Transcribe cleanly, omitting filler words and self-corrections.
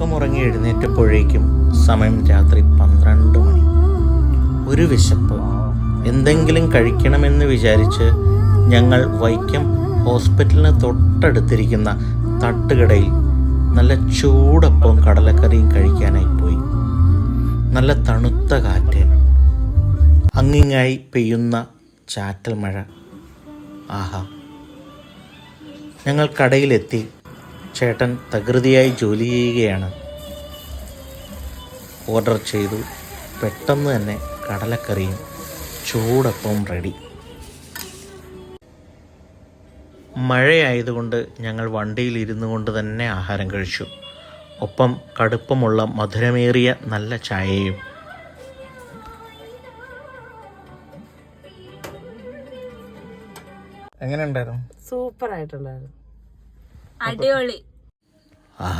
ഉറക്കമുറങ്ങി എഴുന്നേറ്റപ്പോഴേക്കും സമയം രാത്രി 12 മണി. ഒരു വിശപ്പ്, എന്തെങ്കിലും കഴിക്കണമെന്ന് വിചാരിച്ച് ഞങ്ങൾ വൈക്കം ഹോസ്പിറ്റലിന് തൊട്ടടുത്തിരിക്കുന്ന തട്ടുകടയിൽ നല്ല ചൂടപ്പവും കടലക്കറിയും കഴിക്കാനായി പോയി. നല്ല തണുത്ത കാറ്റ്, അങ്ങിങ്ങായി പെയ്യുന്ന ചാറ്റൽ മഴ. ആഹാ! ഞങ്ങൾ കടയിലെത്തി. ചേട്ടൻ തകൃതിയായി ജോലി ചെയ്യുകയാണ്. ഓർഡർ ചെയ്തു. പെട്ടെന്ന് തന്നെ കടലക്കറിയും ചൂടപ്പവും റെഡി. മഴയായതുകൊണ്ട് ഞങ്ങൾ വണ്ടിയിൽ ഇരുന്നു കൊണ്ട് തന്നെ ആഹാരം കഴിച്ചു. ഒപ്പം കടുപ്പമുള്ള മധുരമേറിയ നല്ല ചായയും. എങ്ങനെ ഉണ്ടായിരുന്നു? സൂപ്പർ ആയിട്ടുണ്ടായിരുന്നു. അടിപൊളി.